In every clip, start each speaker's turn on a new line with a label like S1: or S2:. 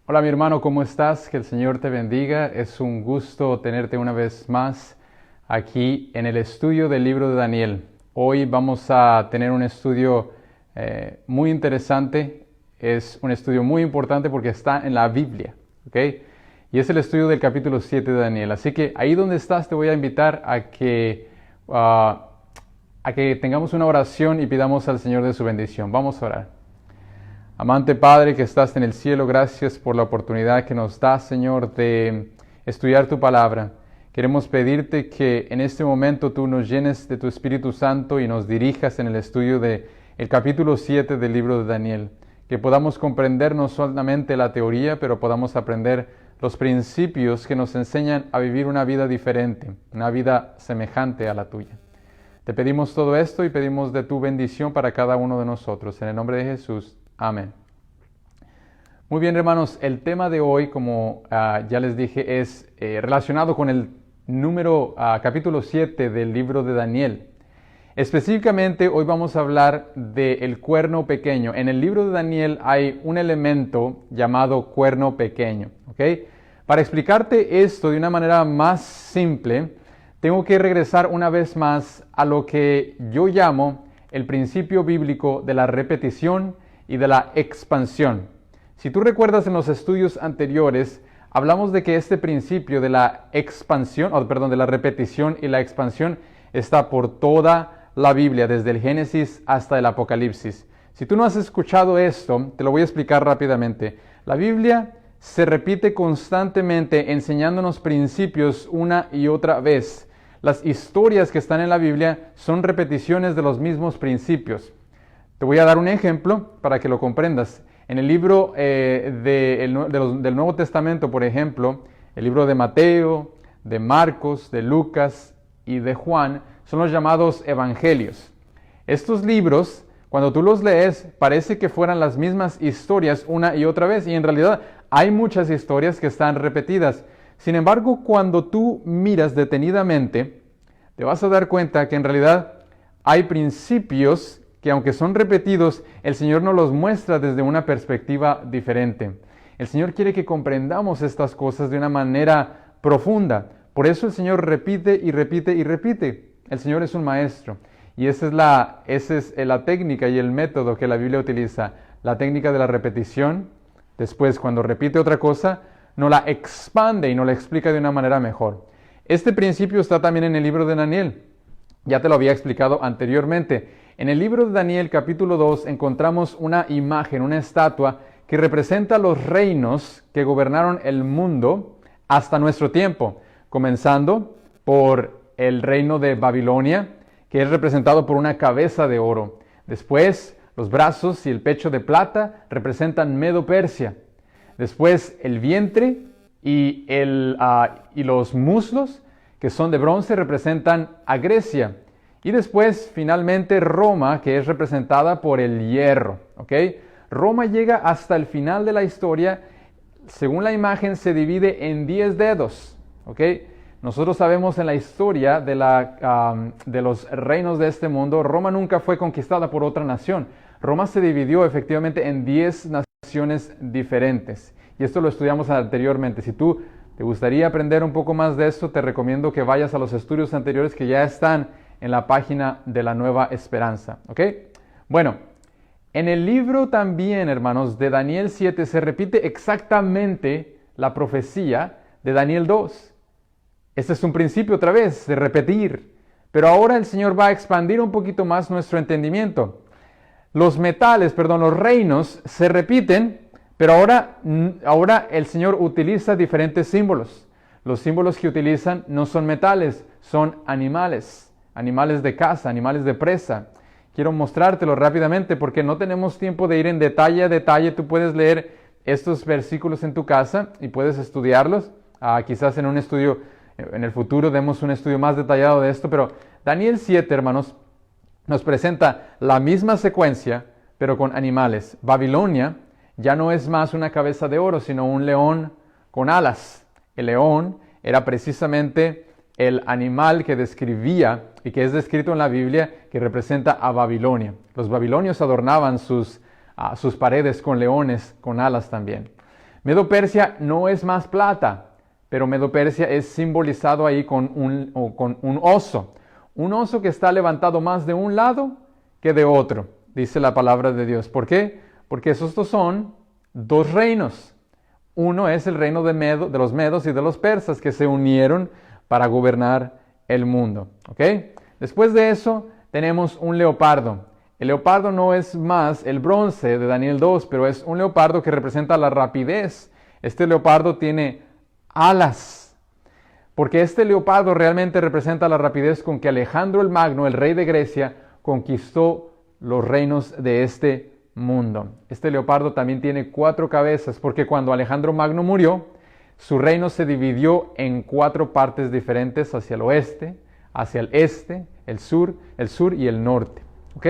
S1: Hola mi hermano, ¿cómo estás? Que el Señor te bendiga. Es un gusto tenerte una vez más aquí en el estudio del libro de Daniel. Hoy vamos a tener un estudio muy interesante. Es un estudio muy importante porque está en la Biblia, ¿ok? Y es el estudio del capítulo 7 de Daniel. Así que ahí donde estás te voy a invitar a que tengamos una oración y pidamos al Señor de su bendición. Vamos a orar. Amante Padre que estás en el cielo, gracias por la oportunidad que nos das, Señor, de estudiar tu palabra. Queremos pedirte que en este momento tú nos llenes de tu Espíritu Santo y nos dirijas en el estudio del capítulo 7 del libro de Daniel. Que podamos comprender no solamente la teoría, pero podamos aprender los principios que nos enseñan a vivir una vida diferente, una vida semejante a la tuya. Te pedimos todo esto y pedimos de tu bendición para cada uno de nosotros. En el nombre de Jesús. Amén. Muy bien, hermanos, el tema de hoy, como ya les dije, es relacionado con el capítulo 7 del libro de Daniel. Específicamente, hoy vamos a hablar del cuerno pequeño. En el libro de Daniel hay un elemento llamado cuerno pequeño, ¿ok? Para explicarte esto de una manera más simple, tengo que regresar una vez más a lo que yo llamo el principio bíblico de la repetición y de la expansión. Si tú recuerdas en los estudios anteriores, hablamos de que este principio de la de la repetición y la expansión está por toda la Biblia, desde el Génesis hasta el Apocalipsis. Si tú no has escuchado esto, te lo voy a explicar rápidamente. La Biblia se repite constantemente enseñándonos principios una y otra vez. Las historias que están en la Biblia son repeticiones de los mismos principios. Te voy a dar un ejemplo para que lo comprendas. En el libro del Nuevo Testamento, por ejemplo, el libro de Mateo, de Marcos, de Lucas y de Juan, son los llamados evangelios. Estos libros, cuando tú los lees, parece que fueran las mismas historias una y otra vez, y en realidad hay muchas historias que están repetidas. Sin embargo, cuando tú miras detenidamente, te vas a dar cuenta que en realidad hay principios que aunque son repetidos, el Señor nos los muestra desde una perspectiva diferente. El Señor quiere que comprendamos estas cosas de una manera profunda. Por eso el Señor repite y repite y repite. El Señor es un maestro. Y esa es la técnica y el método que la Biblia utiliza. La técnica de la repetición. Después, cuando repite otra cosa, nos la expande y nos la explica de una manera mejor. Este principio está también en el libro de Daniel. Ya te lo había explicado anteriormente. En el libro de Daniel, capítulo 2, encontramos una imagen, una estatua que representa los reinos que gobernaron el mundo hasta nuestro tiempo, comenzando por el reino de Babilonia, que es representado por una cabeza de oro. Después, los brazos y el pecho de plata representan Medo-Persia. Después, el vientre y los muslos, que son de bronce, representan a Grecia. Y después, finalmente, Roma, que es representada por el hierro, ¿ok? Roma llega hasta el final de la historia. Según la imagen, se divide en 10 dedos, ¿ok? Nosotros sabemos en la historia de los reinos de este mundo, Roma nunca fue conquistada por otra nación. Roma se dividió efectivamente en 10 naciones diferentes. Y esto lo estudiamos anteriormente. Si tú te gustaría aprender un poco más de esto, te recomiendo que vayas a los estudios anteriores que ya están en la página de la Nueva Esperanza, ¿ok? Bueno, en el libro también, hermanos, de Daniel 7 se repite exactamente la profecía de Daniel 2. Este es un principio otra vez de repetir, pero ahora el Señor va a expandir un poquito más nuestro entendimiento. Los reinos se repiten, pero ahora el Señor utiliza diferentes símbolos. Los símbolos que utilizan no son metales, son animales. Animales de caza, animales de presa. Quiero mostrártelo rápidamente porque no tenemos tiempo de ir en detalle a detalle. Tú puedes leer estos versículos en tu casa y puedes estudiarlos. Quizás en un estudio, en el futuro demos un estudio más detallado de esto, pero Daniel 7, hermanos, nos presenta la misma secuencia, pero con animales. Babilonia ya no es más una cabeza de oro, sino un león con alas. El león era precisamente el animal que describía y que es descrito en la Biblia que representa a Babilonia. Los babilonios adornaban sus paredes con leones con alas también. Medo-Persia no es más plata, pero Medo-Persia es simbolizado ahí con un oso. Un oso que está levantado más de un lado que de otro, dice la palabra de Dios. ¿Por qué? Porque esos dos son dos reinos. Uno es el reino de los medos y de los persas que se unieron para gobernar el mundo. ¿Ok? Después de eso tenemos un leopardo. El leopardo no es más el bronce de Daniel 2, pero es un leopardo que representa la rapidez. Este leopardo tiene alas, porque este leopardo realmente representa la rapidez con que Alejandro el Magno, el rey de Grecia, conquistó los reinos de este mundo. Este leopardo también tiene 4 cabezas, porque cuando Alejandro Magno murió, su reino se dividió en 4 partes diferentes hacia el oeste, hacia el este, el sur y el norte. ¿Ok?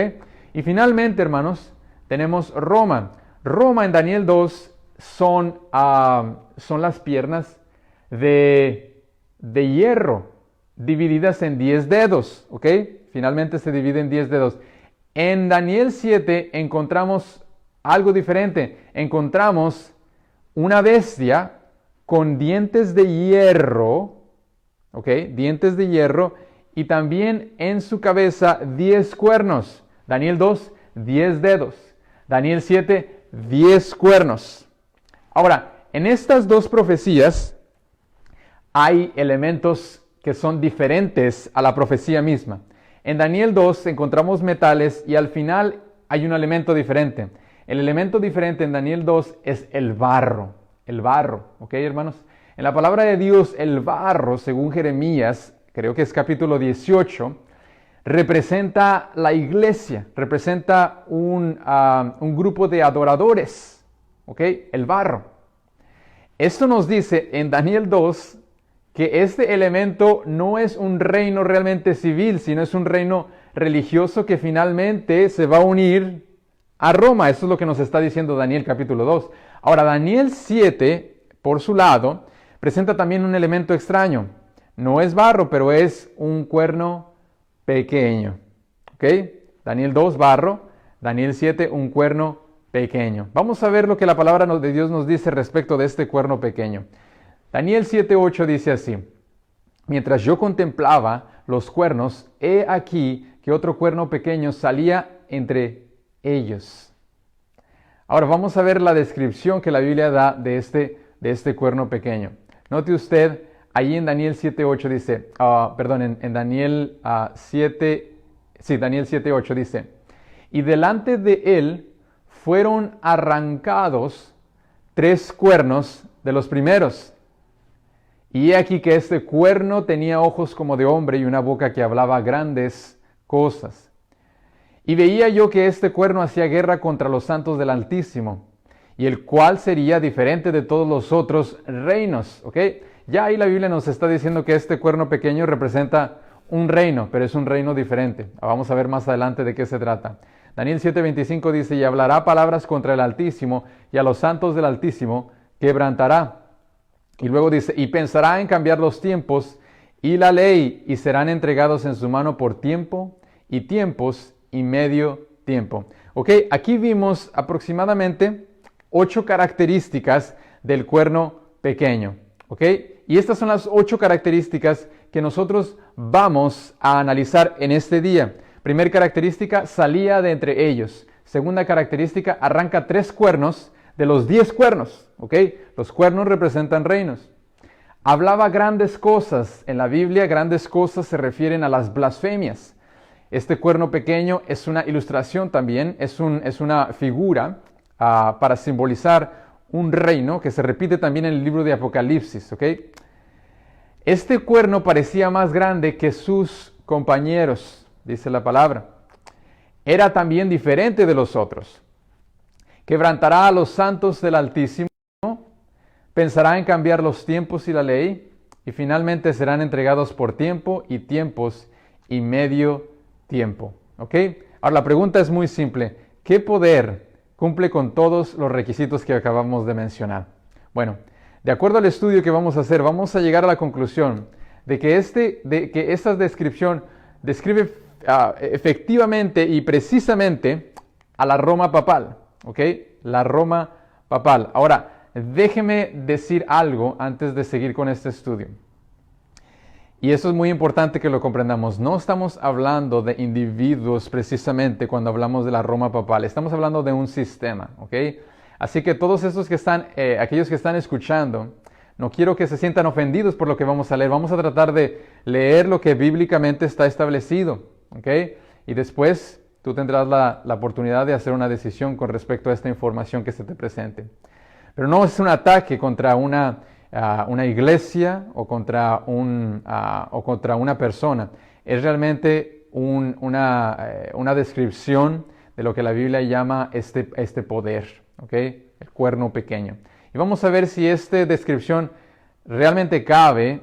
S1: Y finalmente, hermanos, tenemos Roma. Roma en Daniel 2 son las piernas de hierro, divididas en 10 dedos. ¿Ok? Finalmente se divide en 10 dedos. En Daniel 7 encontramos algo diferente. Encontramos una bestia con dientes de hierro, ¿ok? Dientes de hierro, y también en su cabeza 10 cuernos. Daniel 2, 10 dedos. Daniel 7, 10 cuernos. Ahora, en estas dos profecías hay elementos que son diferentes a la profecía misma. En Daniel 2 encontramos metales y al final hay un elemento diferente. El elemento diferente en Daniel 2 es el barro. El barro, ¿ok, hermanos? En la palabra de Dios, el barro, según Jeremías, creo que es capítulo 18, representa la iglesia, representa un grupo de adoradores, ¿ok? El barro. Esto nos dice en Daniel 2 que este elemento no es un reino realmente civil, sino es un reino religioso que finalmente se va a unir a Roma. Eso es lo que nos está diciendo Daniel capítulo 2. Ahora, Daniel 7, por su lado, presenta también un elemento extraño. No es barro, pero es un cuerno pequeño. ¿Ok? Daniel 2, barro. Daniel 7, un cuerno pequeño. Vamos a ver lo que la palabra de Dios nos dice respecto de este cuerno pequeño. Daniel 7:8 dice así: mientras yo contemplaba los cuernos, he aquí que otro cuerno pequeño salía entre ellos. Ahora vamos a ver la descripción que la Biblia da de este cuerno pequeño. Note usted, ahí en Daniel 7:8 dice, en Daniel 7:8 dice: y delante de él fueron arrancados 3 cuernos de los primeros. Y he aquí que este cuerno tenía ojos como de hombre y una boca que hablaba grandes cosas. Y veía yo que este cuerno hacía guerra contra los santos del Altísimo, y el cual sería diferente de todos los otros reinos. ¿Ok? Ya ahí la Biblia nos está diciendo que este cuerno pequeño representa un reino, pero es un reino diferente. Vamos a ver más adelante de qué se trata. Daniel 7:25 dice: y hablará palabras contra el Altísimo, y a los santos del Altísimo quebrantará. Y luego dice: y pensará en cambiar los tiempos y la ley, y serán entregados en su mano por tiempo y tiempos y medio tiempo. Ok, aquí vimos aproximadamente 8 características del cuerno pequeño. Ok, y estas son las 8 características que nosotros vamos a analizar en este día. Primera característica: salía de entre ellos. Segunda característica: arranca 3 cuernos de los 10 cuernos. ¿Ok? Los cuernos representan reinos. Hablaba grandes cosas. En la Biblia, grandes cosas se refieren a las blasfemias. Este cuerno pequeño es una ilustración también, es una figura para simbolizar un reino que se repite también en el libro de Apocalipsis. ¿Ok? Este cuerno parecía más grande que sus compañeros, dice la palabra. Era también diferente de los otros. Quebrantará a los santos del Altísimo, pensará en cambiar los tiempos y la ley, y finalmente serán entregados por tiempo y tiempos y medio tiempo. ¿Ok? Ahora la pregunta es muy simple: ¿qué poder cumple con todos los requisitos que acabamos de mencionar? Bueno, de acuerdo al estudio que vamos a hacer, vamos a llegar a la conclusión de que esta descripción describe efectivamente y precisamente a la Roma papal. ¿Ok? La Roma papal. Ahora, déjeme decir algo antes de seguir con este estudio. Y eso es muy importante que lo comprendamos. No estamos hablando de individuos precisamente cuando hablamos de la Roma papal. Estamos hablando de un sistema, ¿ok? Así que todos esos que están, aquellos que están escuchando, no quiero que se sientan ofendidos por lo que vamos a leer. Vamos a tratar de leer lo que bíblicamente está establecido, ¿ok? Y después tú tendrás la oportunidad de hacer una decisión con respecto a esta información que se te presente. Pero no es un ataque contra una iglesia o contra una persona. Es realmente una descripción de lo que la Biblia llama este poder, ¿ok? El cuerno pequeño. Y vamos a ver si esta descripción realmente cabe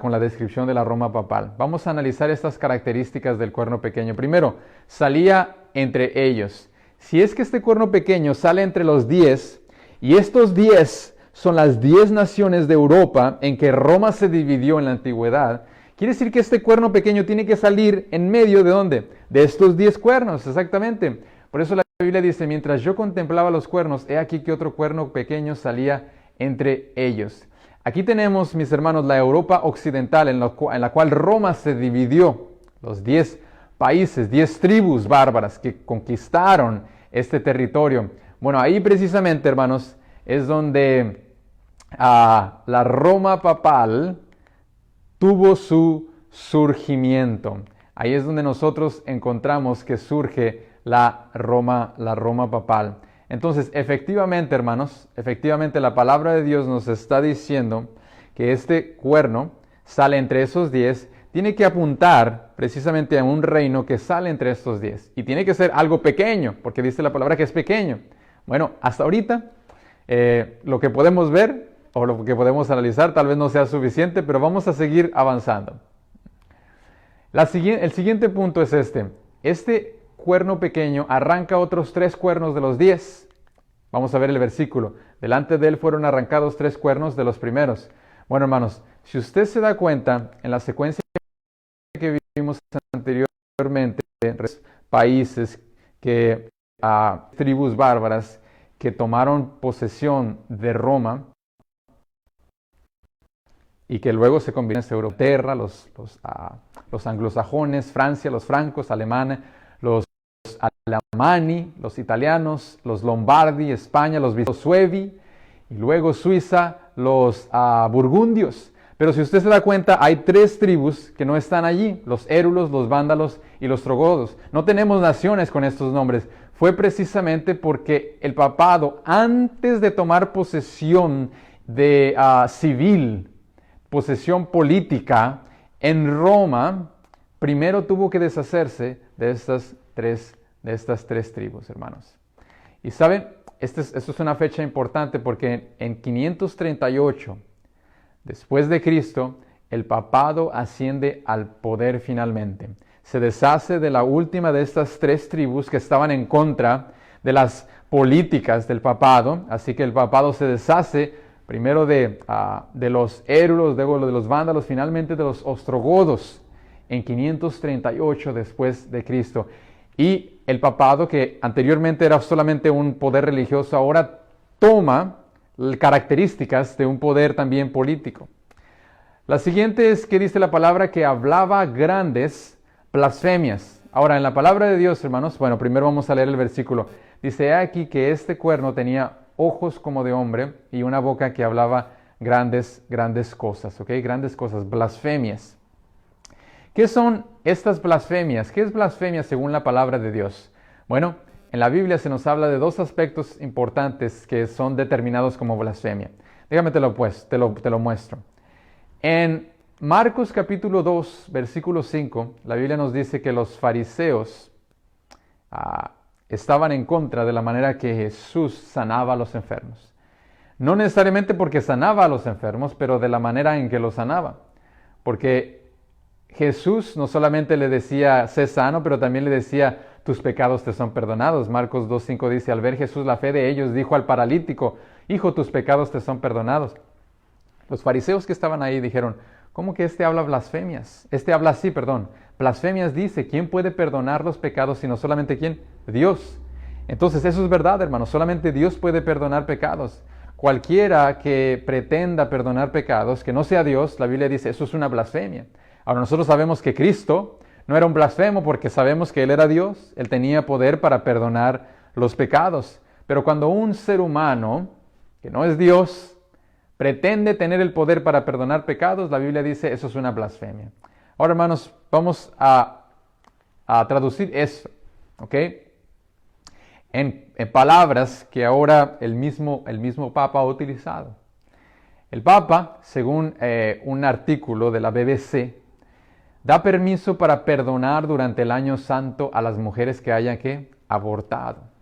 S1: con la descripción de la Roma papal. Vamos a analizar estas características del cuerno pequeño. Primero, salía entre ellos. Si es que este cuerno pequeño sale entre los 10, y estos 10 son las 10 naciones de Europa en que Roma se dividió en la antigüedad, quiere decir que este cuerno pequeño tiene que salir en medio ¿de dónde? De estos 10 cuernos, exactamente. Por eso la Biblia dice, mientras yo contemplaba los cuernos, he aquí que otro cuerno pequeño salía entre ellos. Aquí tenemos, mis hermanos, la Europa occidental en la cual Roma se dividió. Los 10 países, 10 tribus bárbaras que conquistaron este territorio. Bueno, ahí precisamente, hermanos, es donde la Roma papal tuvo su surgimiento. Ahí es donde nosotros encontramos que surge la Roma papal. Entonces, efectivamente, hermanos, efectivamente la palabra de Dios nos está diciendo que este cuerno sale entre esos 10, tiene que apuntar precisamente a un reino que sale entre estos 10. Y tiene que ser algo pequeño, porque dice la palabra que es pequeño. Bueno, hasta ahorita lo que podemos ver o lo que podemos analizar tal vez no sea suficiente, pero vamos a seguir avanzando. El siguiente punto es este. Este cuerno pequeño arranca otros 3 cuernos de los 10. Vamos a ver el versículo. Delante de él fueron arrancados 3 cuernos de los primeros. Bueno, hermanos, si usted se da cuenta, en la secuencia que vimos anteriormente, países tribus bárbaras que tomaron posesión de Roma y que luego se convirtieron en Inglaterra, los anglosajones, Francia, los francos, alemanes, los alamani, los italianos, los lombardi, España, los suevi, y luego Suiza, los burgundios. Pero si usted se da cuenta, hay 3 tribus que no están allí, los érulos, los vándalos y los trogodos. No tenemos naciones con estos nombres. Fue precisamente porque el papado, antes de tomar posesión de civil, posesión política en Roma, primero tuvo que deshacerse de estas tres tribus, hermanos. Y saben, esto es una fecha importante porque en 538 después de Cristo, el papado asciende al poder finalmente. Se deshace de la última de estas 3 tribus que estaban en contra de las políticas del papado. Así que el papado se deshace primero de los érulos, luego de los vándalos, finalmente de los ostrogodos en 538 después de Cristo. Y el papado, que anteriormente era solamente un poder religioso, ahora toma características de un poder también político. La siguiente es que dice la palabra que hablaba grandes blasfemias. Ahora, en la palabra de Dios, hermanos, bueno, primero vamos a leer el versículo. Dice aquí que este cuerno tenía ojos como de hombre y una boca que hablaba grandes cosas, ¿ok? Grandes cosas, blasfemias. ¿Qué son estas blasfemias? ¿Qué es blasfemia según la palabra de Dios? Bueno, en la Biblia se nos habla de 2 aspectos importantes que son determinados como blasfemia. Déjame te lo muestro. En Marcos capítulo 2, versículo 5, la Biblia nos dice que los fariseos estaban en contra de la manera que Jesús sanaba a los enfermos. No necesariamente porque sanaba a los enfermos, pero de la manera en que los sanaba. Porque Jesús no solamente le decía, sé sano, pero también le decía, tus pecados te son perdonados. Marcos 2.5 dice, al ver Jesús la fe de ellos, dijo al paralítico, hijo, tus pecados te son perdonados. Los fariseos que estaban ahí dijeron, ¿cómo que habla blasfemias? Habla así, blasfemias dice, ¿quién puede perdonar los pecados sino solamente quién? Dios. Entonces eso es verdad, hermanos, solamente Dios puede perdonar pecados. cualquiera que pretenda perdonar pecados, que no sea Dios, la Biblia dice, eso es una blasfemia. Ahora nosotros sabemos que Cristo no era un blasfemo porque sabemos que Él era Dios, Él tenía poder para perdonar los pecados. Pero cuando un ser humano, que no es Dios, pretende tener el poder para perdonar pecados, la Biblia dice, eso es una blasfemia. Ahora, hermanos, vamos a traducir eso, ¿ok? En palabras que ahora el mismo Papa ha utilizado. El Papa, según un artículo de la BBC, da permiso para perdonar durante el año santo a las mujeres que hayan abortado.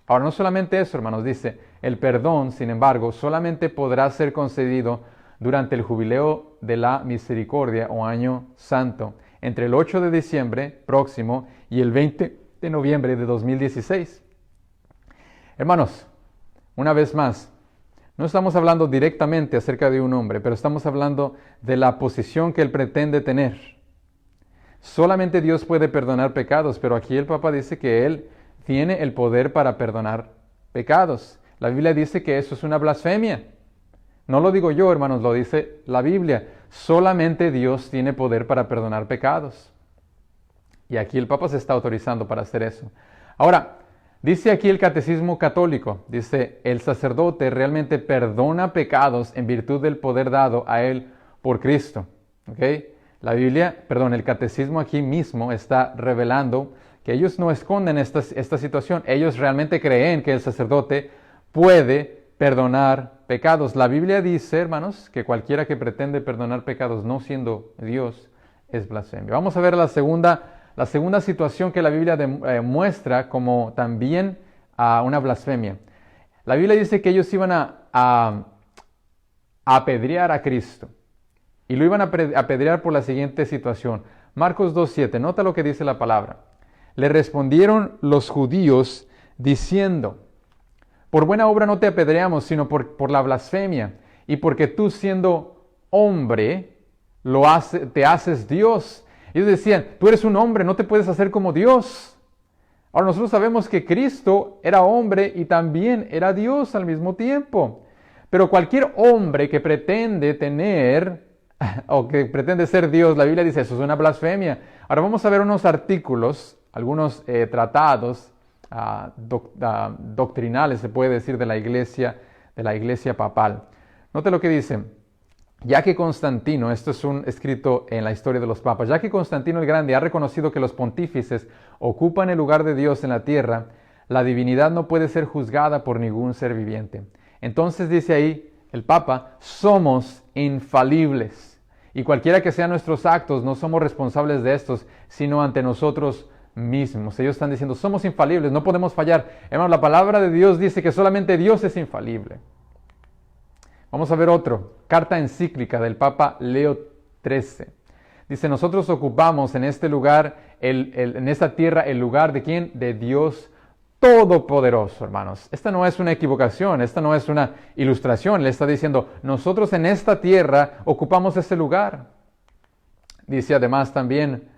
S1: Ahora, no solamente eso, hermanos, dice, el perdón, sin embargo, solamente podrá ser concedido durante el jubileo de la misericordia o año santo, entre el 8 de diciembre próximo y el 20 de noviembre de 2016. Hermanos, una vez más, no estamos hablando directamente acerca de un hombre, pero estamos hablando de la posición que él pretende tener. Solamente Dios puede perdonar pecados, pero aquí el Papa dice que Él tiene el poder para perdonar pecados. La Biblia dice que eso es una blasfemia. No lo digo yo, hermanos, lo dice la Biblia. Solamente Dios tiene poder para perdonar pecados. Y aquí el Papa se está autorizando para hacer eso. Ahora, dice aquí el Catecismo Católico, dice, el sacerdote realmente perdona pecados en virtud del poder dado a él por Cristo. ¿Ok? La Biblia, el Catecismo aquí mismo está revelando que ellos no esconden esta situación. Ellos realmente creen que el sacerdote puede perdonar pecados. La Biblia dice, hermanos, que cualquiera que pretende perdonar pecados no siendo Dios es blasfemia. Vamos a ver la segunda situación que la Biblia muestra como también una blasfemia. La Biblia dice que ellos iban a apedrear a Cristo. Y lo iban a apedrear por la siguiente situación. Marcos 2:7, nota lo que dice la palabra. Le respondieron los judíos diciendo, por buena obra no te apedreamos, sino por la blasfemia, y porque tú siendo hombre te haces Dios. Ellos decían, tú eres un hombre, no te puedes hacer como Dios. Ahora nosotros sabemos que Cristo era hombre y también era Dios al mismo tiempo. Pero cualquier hombre que pretende tener o que pretende ser Dios, la Biblia dice, eso es una blasfemia. Ahora vamos a ver unos artículos, algunos tratados doctrinales, se puede decir, de la iglesia papal. Note lo que dice. Ya que Constantino, esto es un escrito en la historia de los papas, ya que Constantino el Grande ha reconocido que los pontífices ocupan el lugar de Dios en la tierra, la divinidad no puede ser juzgada por ningún ser viviente. Entonces dice ahí el Papa, somos infalibles. Y cualquiera que sean nuestros actos, no somos responsables de estos, sino ante nosotros mismos. Ellos están diciendo, somos infalibles, no podemos fallar. Hermanos, la palabra de Dios dice que solamente Dios es infalible. Vamos a ver otro, carta encíclica del Papa Leo XIII. Dice, nosotros ocupamos en este lugar, en esta tierra, el lugar de ¿quién? De Dios Todopoderoso, hermanos. Esta no es una equivocación, esta no es una ilustración. Le está diciendo, nosotros en esta tierra ocupamos ese lugar. Dice además también,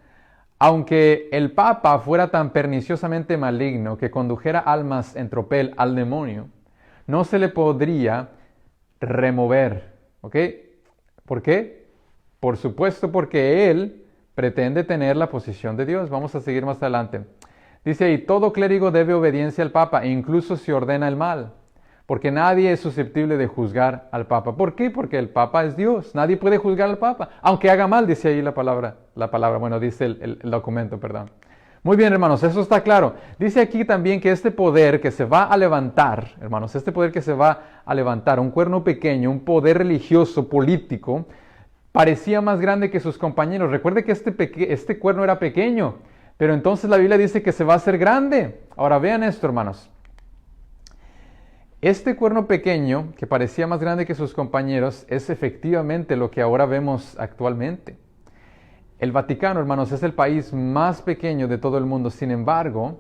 S1: aunque el Papa fuera tan perniciosamente maligno que condujera almas en tropel al demonio, no se le podría remover. ¿Ok? ¿Por qué? Por supuesto, porque él pretende tener la posición de Dios. Vamos a seguir más adelante. Dice ahí, todo clérigo debe obediencia al Papa, incluso si ordena el mal, porque nadie es susceptible de juzgar al Papa. ¿Por qué? Porque el Papa es Dios. Nadie puede juzgar al Papa, aunque haga mal, dice ahí la palabra, bueno, dice el documento, perdón. Muy bien, hermanos, eso está claro. Dice aquí también que este poder que se va a levantar, hermanos, este poder que se va a levantar, un cuerno pequeño, un poder religioso, político, parecía más grande que sus compañeros. Recuerde que este cuerno era pequeño, pero entonces la Biblia dice que se va a hacer grande. Ahora vean esto, hermanos. Este cuerno pequeño, que parecía más grande que sus compañeros, es efectivamente lo que ahora vemos actualmente. El Vaticano, hermanos, es el país más pequeño de todo el mundo. Sin embargo,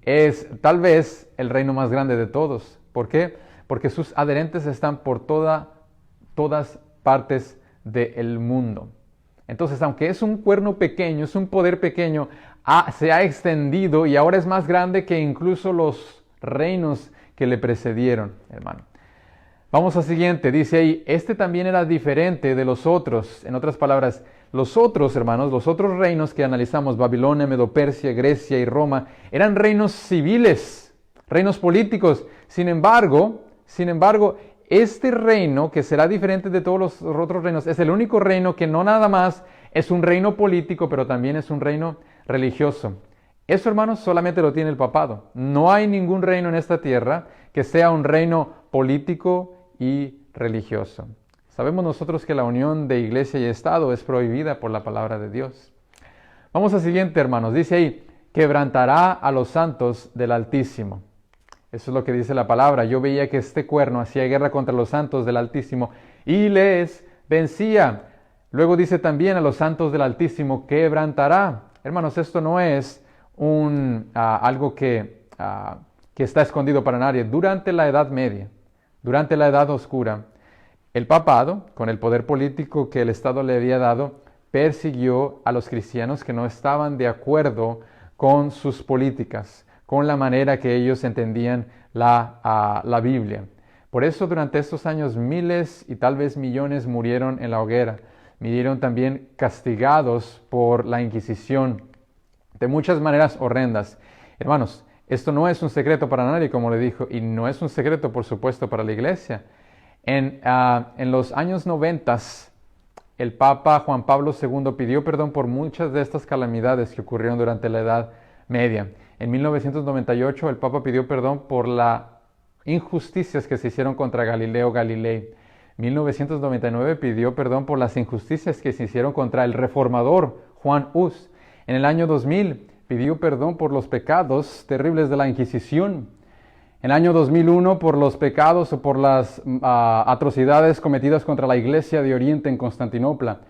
S1: es tal vez el reino más grande de todos. ¿Por qué? Porque sus adherentes están por todas partes del mundo. Entonces, aunque es un cuerno pequeño, es un poder pequeño, se ha extendido y ahora es más grande que incluso los reinos que le precedieron, hermano. Vamos al siguiente, dice ahí, este también era diferente de los otros. En otras palabras, los otros, hermanos, los otros reinos que analizamos, Babilonia, Medo-Persia, Grecia y Roma, eran reinos civiles, reinos políticos. Sin embargo, este reino, que será diferente de todos los otros reinos, es el único reino que no nada más es un reino político, pero también es un reino religioso. Eso, hermanos, solamente lo tiene el papado. No hay ningún reino en esta tierra que sea un reino político y religioso. Sabemos nosotros que la unión de iglesia y Estado es prohibida por la palabra de Dios. Vamos al siguiente, hermanos. Dice ahí, quebrantará a los santos del Altísimo. Eso es lo que dice la palabra. Yo veía que este cuerno hacía guerra contra los santos del Altísimo y les vencía. Luego dice también a los santos del Altísimo quebrantará. Hermanos, esto no es algo que está escondido para nadie. Durante la Edad Media, durante la Edad Oscura, el papado, con el poder político que el Estado le había dado, persiguió a los cristianos que no estaban de acuerdo con sus políticas, con la manera que ellos entendían la Biblia. Por eso durante estos años miles y tal vez millones murieron en la hoguera, murieron también castigados por la Inquisición de muchas maneras horrendas. Hermanos, esto no es un secreto para nadie, como le dijo, y no es un secreto, por supuesto, para la iglesia. En los años 90, el Papa Juan Pablo II pidió perdón por muchas de estas calamidades que ocurrieron durante la Edad Media. En 1998, el Papa pidió perdón por las injusticias que se hicieron contra Galileo Galilei. 1999 pidió perdón por las injusticias que se hicieron contra el reformador Juan Hus. En el año 2000 pidió perdón por los pecados terribles de la Inquisición. En el año 2001 por los pecados o por las atrocidades cometidas contra la Iglesia de Oriente en Constantinopla.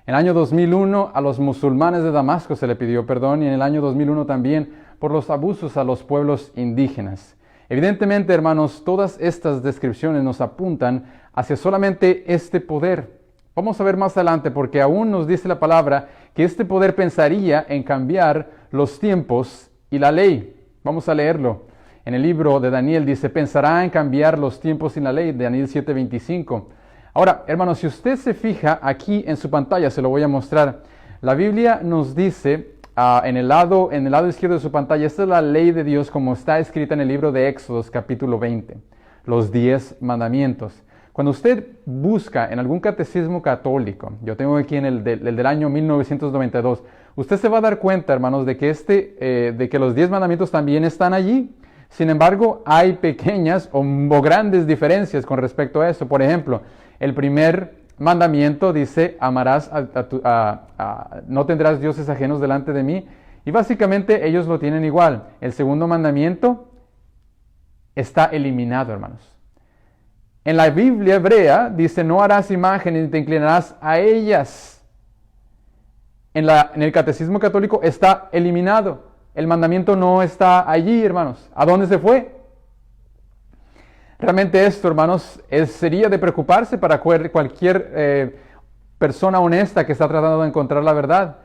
S1: En el año 2001 a los musulmanes de Damasco se le pidió perdón y en el año 2001 también por los abusos a los pueblos indígenas. Evidentemente, hermanos, todas estas descripciones nos apuntan hacia solamente este poder. Vamos a ver más adelante porque aún nos dice la palabra que este poder pensaría en cambiar los tiempos y la ley. Vamos a leerlo. En el libro de Daniel dice, pensará en cambiar los tiempos y la ley, Daniel 7:25. Ahora, hermanos, si usted se fija aquí en su pantalla, se lo voy a mostrar. La Biblia nos dice en el lado izquierdo de su pantalla, esta es la ley de Dios como está escrita en el libro de Éxodos capítulo 20, los 10 mandamientos. Cuando usted busca en algún catecismo católico, yo tengo aquí en el del año 1992, usted se va a dar cuenta, hermanos, de que los 10 mandamientos también están allí. Sin embargo, hay pequeñas o grandes diferencias con respecto a eso. Por ejemplo, el primer mandamiento dice, amarás no tendrás dioses ajenos delante de mí. Y básicamente ellos lo tienen igual. El segundo mandamiento está eliminado, hermanos. En la Biblia hebrea dice, no harás imágenes ni te inclinarás a ellas. En el catecismo católico está eliminado. El mandamiento no está allí, hermanos. ¿A dónde se fue? Realmente esto, hermanos, sería de preocuparse para cualquier persona honesta que está tratando de encontrar la verdad.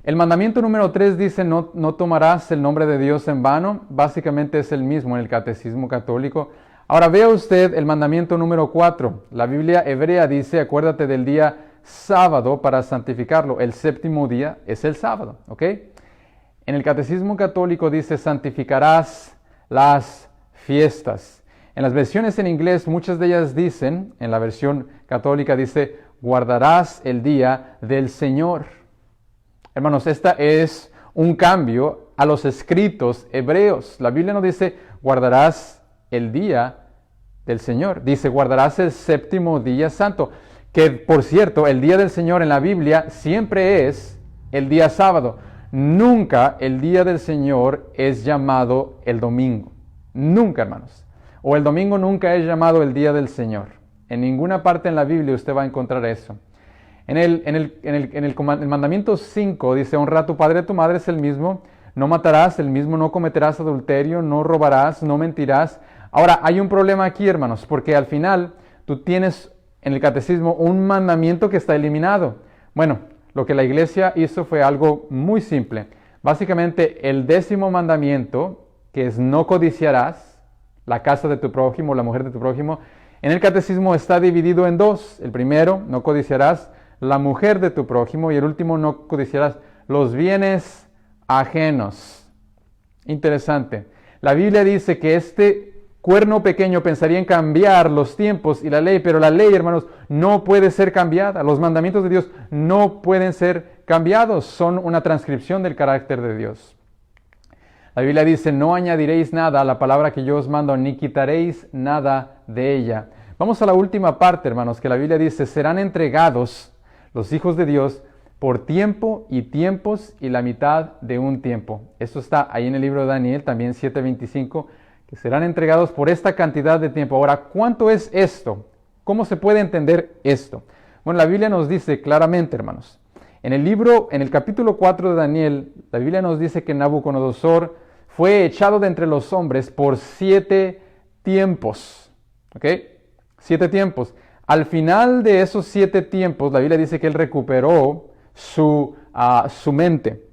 S1: El mandamiento número 3 dice, no tomarás el nombre de Dios en vano. Básicamente es el mismo en el catecismo católico. Ahora vea usted el mandamiento número 4. La Biblia hebrea dice, acuérdate del día sábado para santificarlo. El séptimo día es el sábado, ¿ok? En el catecismo católico dice, santificarás las fiestas. En las versiones en inglés, muchas de ellas dicen, en la versión católica dice, guardarás el día del Señor. Hermanos, esta es un cambio a los escritos hebreos. La Biblia no dice, guardarás el día del Señor. Dice, guardarás el séptimo día santo. Que, por cierto, el día del Señor en la Biblia siempre es el día sábado. Nunca el día del Señor es llamado el domingo. Nunca, hermanos. O el domingo nunca es llamado el día del Señor. En ninguna parte en la Biblia usted va a encontrar eso. En el mandamiento 5 dice, honra a tu padre y a tu madre, es el mismo. No matarás, el mismo. No cometerás adulterio, no robarás, no mentirás. Ahora, hay un problema aquí, hermanos, porque al final tú tienes en el catecismo un mandamiento que está eliminado. Bueno, lo que la iglesia hizo fue algo muy simple. Básicamente, el 10º mandamiento, que es no codiciarás la casa de tu prójimo, la mujer de tu prójimo, En el catecismo está dividido en dos. El primero, no codiciarás la mujer de tu prójimo, y el último, no codiciarás los bienes ajenos. Interesante. La Biblia dice que este cuerno pequeño pensaría en cambiar los tiempos y la ley, pero la ley, hermanos, no puede ser cambiada. Los mandamientos de Dios no pueden ser cambiados, son una transcripción del carácter de Dios. La Biblia dice, no añadiréis nada a la palabra que yo os mando, ni quitaréis nada de ella. Vamos a la última parte, hermanos, que la Biblia dice, serán entregados los hijos de Dios por tiempo y tiempos y la mitad de un tiempo. Esto está ahí en el libro de Daniel, también 7:25, que serán entregados por esta cantidad de tiempo. Ahora, ¿cuánto es esto? ¿Cómo se puede entender esto? Bueno, la Biblia nos dice claramente, hermanos, en el capítulo 4 de Daniel, la Biblia nos dice que Nabucodonosor fue echado de entre los hombres por 7 tiempos. ¿Ok? 7 tiempos. Al final de esos 7 tiempos, la Biblia dice que él recuperó su mente.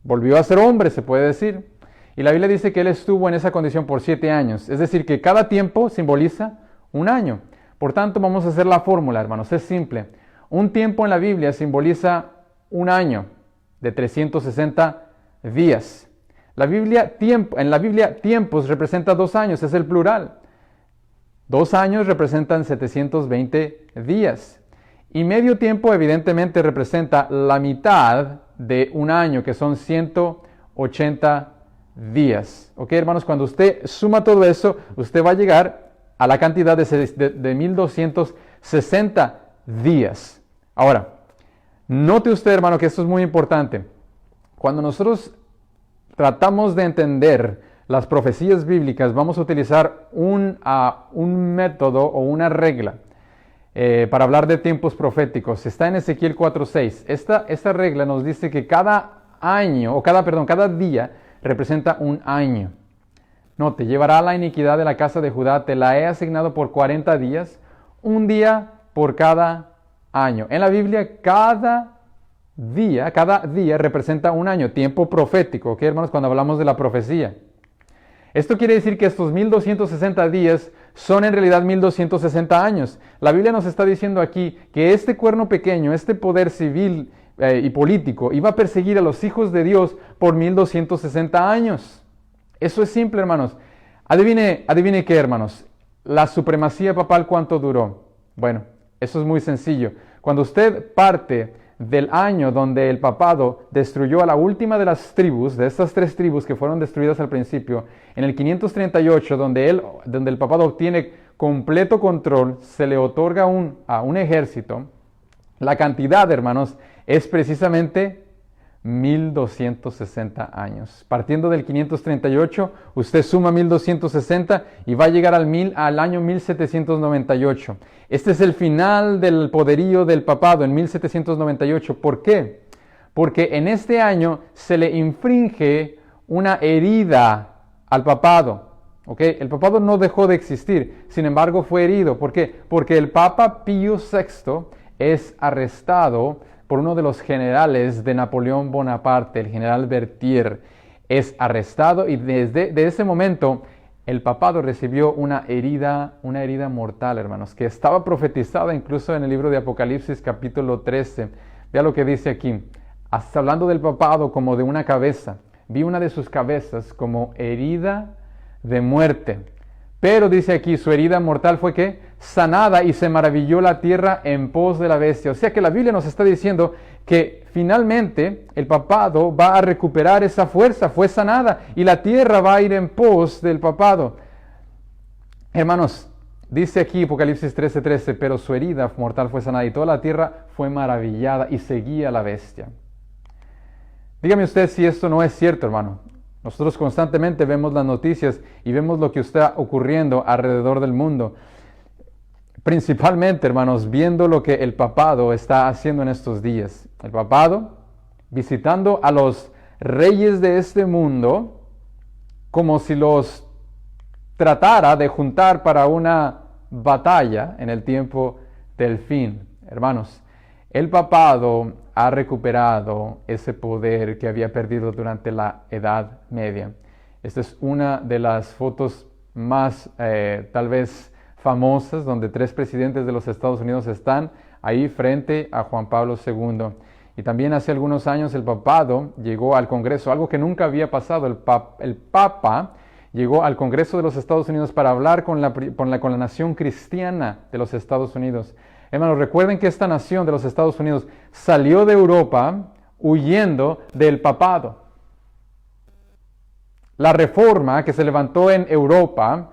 S1: Volvió a ser hombre, se puede decir. Y la Biblia dice que él estuvo en esa condición por 7 años. Es decir, que cada tiempo simboliza un año. Por tanto, vamos a hacer la fórmula, hermanos. Es simple. Un tiempo en la Biblia simboliza un año de 360 días. En la Biblia, tiempos representa 2 años, es el plural. 2 años representan 720 días. Y medio tiempo, evidentemente, representa la mitad de un año, que son 180 días. ¿Ok, hermanos? Cuando usted suma todo eso, usted va a llegar a la cantidad de 1260 días. Ahora, note usted, hermano, que esto es muy importante. Cuando nosotros tratamos de entender las profecías bíblicas, vamos a utilizar un método o una regla para hablar de tiempos proféticos. Está en Ezequiel 4:6. Esta regla nos dice que cada día representa un año. No, te llevará la iniquidad de la casa de Judá, te la he asignado por 40 días, un día por cada año. En la Biblia, cada día representa un año, tiempo profético, ¿ok, hermanos? Cuando hablamos de la profecía. Esto quiere decir que estos 1260 días son en realidad 1260 años. La Biblia nos está diciendo aquí que este cuerno pequeño, este poder civil y político, iba a perseguir a los hijos de Dios por 1260 años. Eso es simple, hermanos. Adivine qué, hermanos. La supremacía papal, ¿cuánto duró? Bueno, eso es muy sencillo. Cuando usted parte del año donde el papado destruyó a la última de las tribus, de estas 3 tribus que fueron destruidas al principio, en el 538, donde el papado obtiene completo control, se le otorga a un ejército, la cantidad, hermanos, es precisamente 1260 años. Partiendo del 538, usted suma 1260 y va a llegar al año 1798. Este es el final del poderío del papado en 1798. ¿Por qué? Porque en este año se le infringe una herida al papado. ¿Ok? El papado no dejó de existir, sin embargo fue herido. ¿Por qué? Porque el Papa Pío VI es arrestado por uno de los generales de Napoleón Bonaparte, el general Berthier. Es arrestado y desde ese momento el papado recibió una herida mortal, hermanos, que estaba profetizada incluso en el libro de Apocalipsis capítulo 13. Vea lo que dice aquí. Hasta hablando del papado como de una cabeza. Vi una de sus cabezas como herida de muerte. Pero dice aquí, su herida mortal fue ¿qué? Sanada, y se maravilló la tierra en pos de la bestia. O sea que la Biblia nos está diciendo que finalmente el papado va a recuperar esa fuerza, fue sanada, y la tierra va a ir en pos del papado. Hermanos, dice aquí Apocalipsis 13:13, pero su herida mortal fue sanada y toda la tierra fue maravillada y seguía a la bestia. Dígame usted si esto no es cierto, hermano. Nosotros constantemente vemos las noticias y vemos lo que está ocurriendo alrededor del mundo. Principalmente, hermanos, viendo lo que el papado está haciendo en estos días. El papado visitando a los reyes de este mundo como si los tratara de juntar para una batalla en el tiempo del fin. Hermanos, el papado ha recuperado ese poder que había perdido durante la Edad Media. Esta es una de las fotos más tal vez famosas donde 3 presidentes de los Estados Unidos están ahí frente a Juan Pablo II. Y también hace algunos años el papado llegó al Congreso, algo que nunca había pasado. El Papa llegó al Congreso de los Estados Unidos para hablar con la nación cristiana de los Estados Unidos. Hermanos, recuerden que esta nación de los Estados Unidos salió de Europa huyendo del papado. La reforma que se levantó en Europa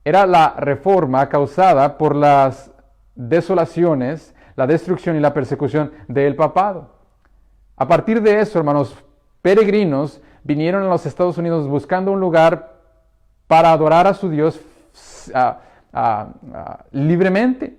S1: era la reforma causada por las desolaciones, la destrucción y la persecución del papado. A partir de eso, hermanos, peregrinos vinieron a los Estados Unidos buscando un lugar para adorar a su Dios libremente.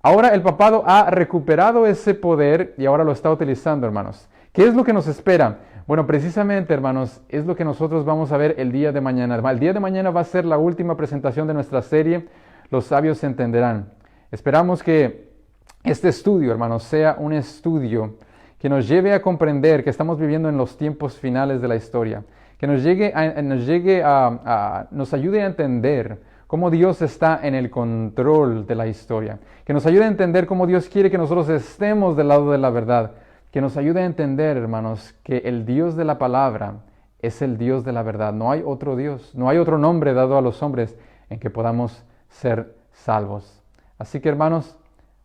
S1: Ahora el papado ha recuperado ese poder y ahora lo está utilizando, hermanos. ¿Qué es lo que nos espera? Bueno, precisamente, hermanos, es lo que nosotros vamos a ver el día de mañana. El día de mañana va a ser la última presentación de nuestra serie, Los sabios se entenderán. Esperamos que este estudio, hermanos, sea un estudio que nos lleve a comprender que estamos viviendo en los tiempos finales de la historia, que nos ayude a entender cómo Dios está en el control de la historia, que nos ayude a entender cómo Dios quiere que nosotros estemos del lado de la verdad, que nos ayude a entender, hermanos, que el Dios de la palabra es el Dios de la verdad. No hay otro Dios, no hay otro nombre dado a los hombres en que podamos ser salvos. Así que, hermanos,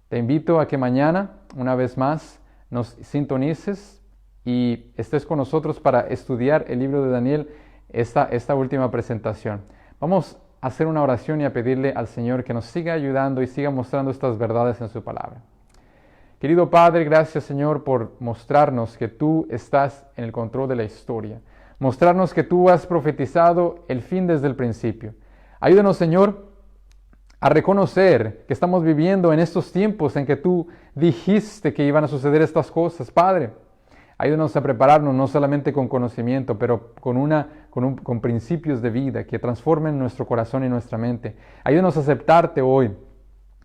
S1: te invito a que mañana, una vez más, nos sintonices y estés con nosotros para estudiar el libro de Daniel, esta última presentación. Vamos a hacer una oración y a pedirle al Señor que nos siga ayudando y siga mostrando estas verdades en su palabra. Querido Padre, gracias, Señor, por mostrarnos que tú estás en el control de la historia. Mostrarnos que tú has profetizado el fin desde el principio. Ayúdanos, Señor, a reconocer que estamos viviendo en estos tiempos en que tú dijiste que iban a suceder estas cosas. Padre, ayúdanos a prepararnos no solamente con conocimiento, pero con principios de vida que transformen nuestro corazón y nuestra mente. Ayúdanos a aceptarte hoy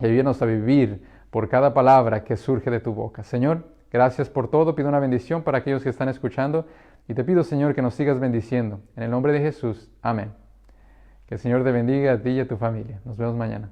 S1: y ayúdanos a vivir por cada palabra que surge de tu boca. Señor, gracias por todo. Pido una bendición para aquellos que están escuchando y te pido, Señor, que nos sigas bendiciendo. En el nombre de Jesús. Amén. Que el Señor te bendiga a ti y a tu familia. Nos vemos mañana.